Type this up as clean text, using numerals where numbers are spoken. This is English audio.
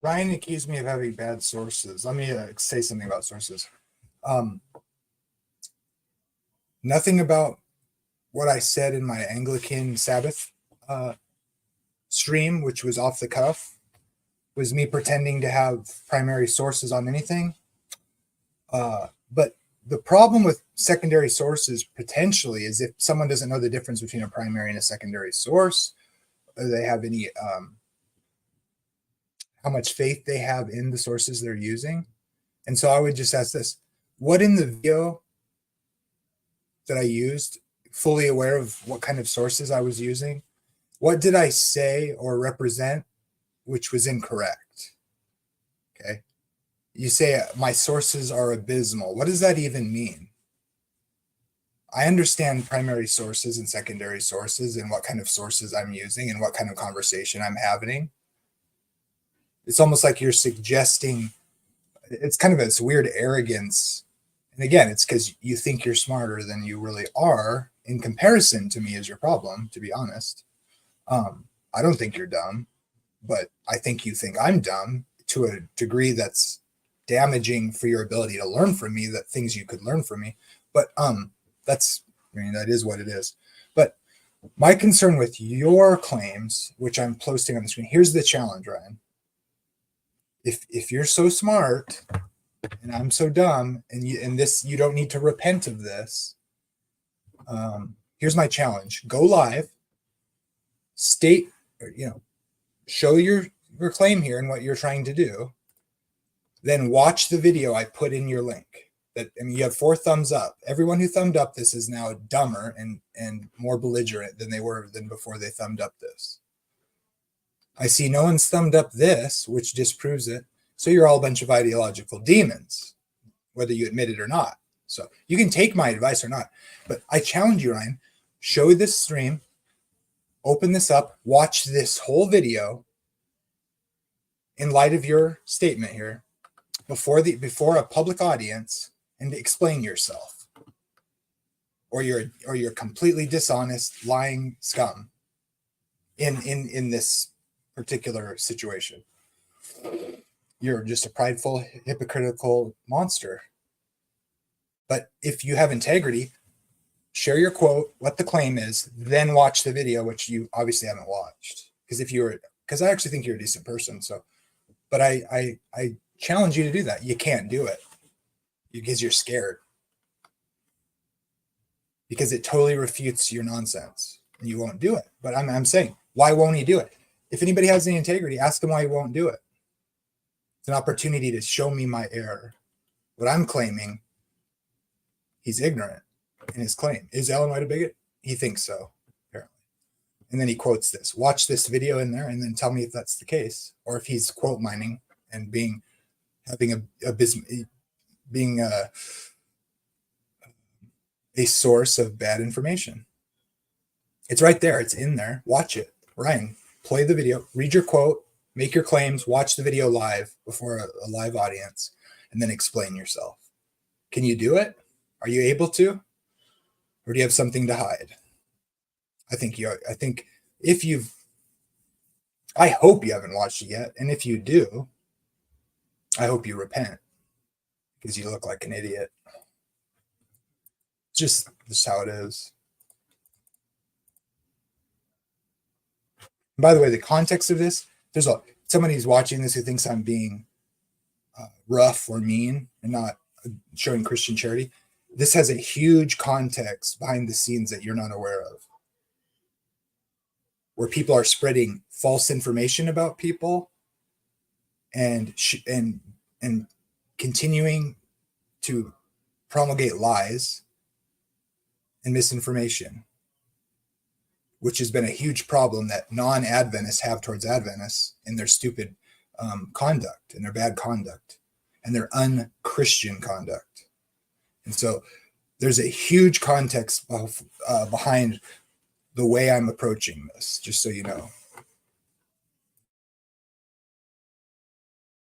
Ryan accused me of having bad sources. Let me say something about sources. Um, Nothing about what I said in my Anglican Sabbath stream, which was off the cuff, was me pretending to have primary sources on anything. But the problem with secondary sources potentially is if someone doesn't know the difference between a primary and a secondary source, or they have any how much faith they have in the sources they're using. And so I would just ask this: what in the video that I used, fully aware of what kind of sources I was using, what did I say or represent which was incorrect? Okay. You say my sources are abysmal. What does that even mean? I understand primary sources and secondary sources and what kind of sources I'm using and what kind of conversation I'm having. It's almost like you're suggesting, it's kind of this weird arrogance. And again, it's because you think you're smarter than you really are. In comparison to me is your problem, to be honest. I don't think you're dumb, but I think you think I'm dumb to a degree that's damaging for your ability to learn from me, that things you could learn from me. But that is what it is. But my concern with your claims, which I'm posting on the screen, here's the challenge, Ryan. If you're so smart and I'm so dumb, and you don't need to repent of this. Here's my challenge: go live, state, show your claim here and what you're trying to do. Then watch the video I put in your link. You have 4 thumbs up. Everyone who thumbed up this is now dumber and more belligerent than they were than before they thumbed up this. I see no one's thumbed up this, which disproves it. So you're all a bunch of ideological demons, whether you admit it or not. So you can take my advice or not, but I challenge you, Ryan, show this stream, open this up, watch this whole video in light of your statement here before a public audience, and explain yourself, or you're completely dishonest, lying scum in this particular situation. You're just a prideful, hypocritical monster. But if you have integrity, share your quote, what the claim is, then watch the video, which you obviously haven't watched. Because I actually think you're a decent person. So, but I challenge you to do that. You can't do it because you're scared. Because it totally refutes your nonsense and you won't do it. But I'm saying, why won't he do it? If anybody has any integrity, ask him why he won't do it. It's an opportunity to show me my error. What I'm claiming, he's ignorant in his claim. Is Ellen White a bigot? He thinks so, apparently. And then he quotes this. Watch this video in there and then tell me if that's the case, or if he's quote mining and being a source of bad information. It's right there. It's in there. Watch it. Ryan, play the video, read your quote, make your claims, watch the video live before a live audience, and then explain yourself. Can you do it? Are you able to? Or do you have something to hide? I hope you haven't watched it yet. And if you do, I hope you repent, because you look like an idiot. Just how it is. And by the way, the context of this, there's somebody who's watching this who thinks I'm being rough or mean and not showing Christian charity. This has a huge context behind the scenes that you're not aware of, where people are spreading false information about people and continuing to promulgate lies and misinformation, which has been a huge problem that non-Adventists have towards Adventists in their stupid conduct and their bad conduct and their un-Christian conduct. And so there's a huge context behind the way I'm approaching this, just so you know.